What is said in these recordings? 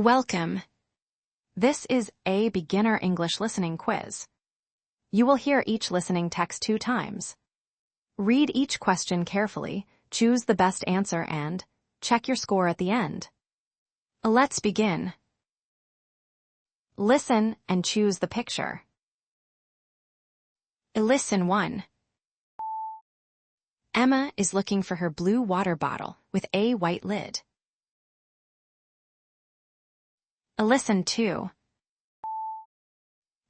Welcome. This is a beginner English listening quiz. You will hear each listening text 2 times. Read each question carefully, choose the best answer and check your score at the end. Let's begin. Listen and choose the picture. Listen 1. Emma is looking for her blue water bottle with a white lid. Listen 2.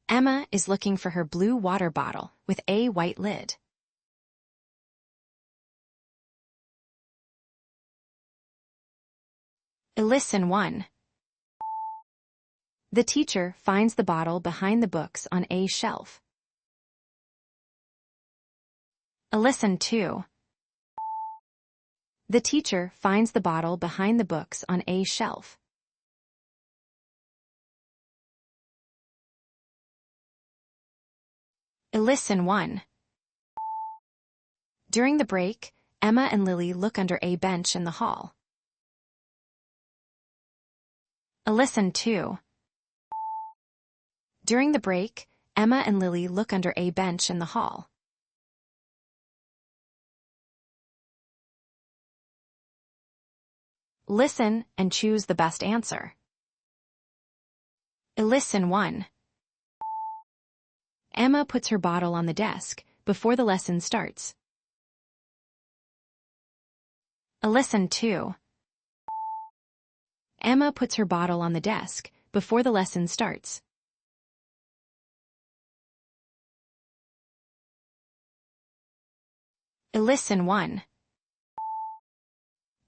Emma is looking for her blue water bottle with a white lid. Listen 1. The teacher finds the bottle behind the books on a shelf. Listen 2. The teacher finds the bottle behind the books on a shelf. Listen 1. During the break, Emma and Lily look under a bench in the hall. Listen 2. During the break, Emma and Lily look under a bench in the hall. Listen and choose the best answer. Listen 1. Emma puts her bottle on the desk before the lesson starts. Listen 2. Emma puts her bottle on the desk before the lesson starts. Listen 1.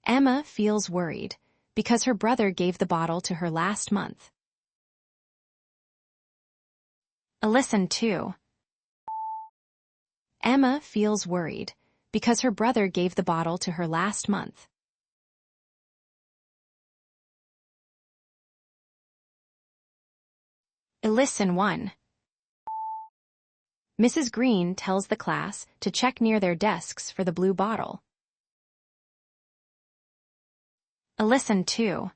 Emma feels worried because her brother gave the bottle to her last month. Listen 2. Emma feels worried because her brother gave the bottle to her last month. Listen 1. Mrs. Green tells the class to check near their desks for the blue bottle. Listen 2.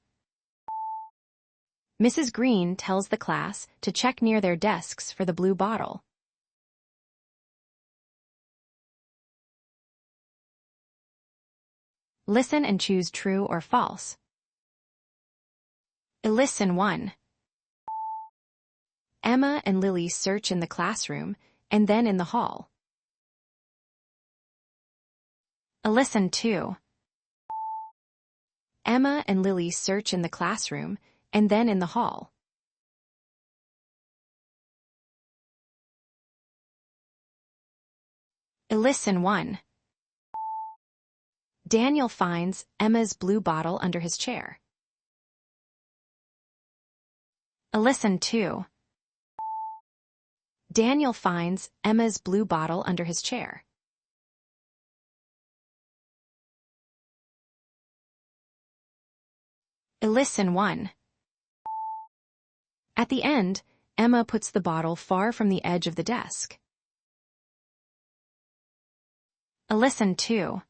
Mrs. Green tells the class to check near their desks for the blue bottle. Listen and choose true or false. Listen 1. Emma and Lily search in the classroom and then in the hall. Listen 2. Emma and Lily search in the classroom and then in the hall. Listen 1. Daniel finds Emma's blue bottle under his chair. Listen 2. Daniel finds Emma's blue bottle under his chair. Listen 1. At the end, Emma puts the bottle far from the edge of the desk. Listen 2.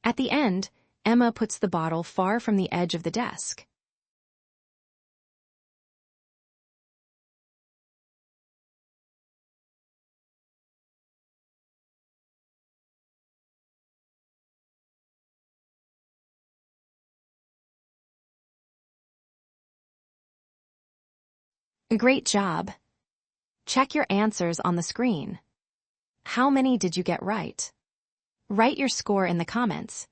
At the end, Emma puts the bottle far from the edge of the desk. Great job! Check your answers on the screen. How many did you get right? Write your score in the comments.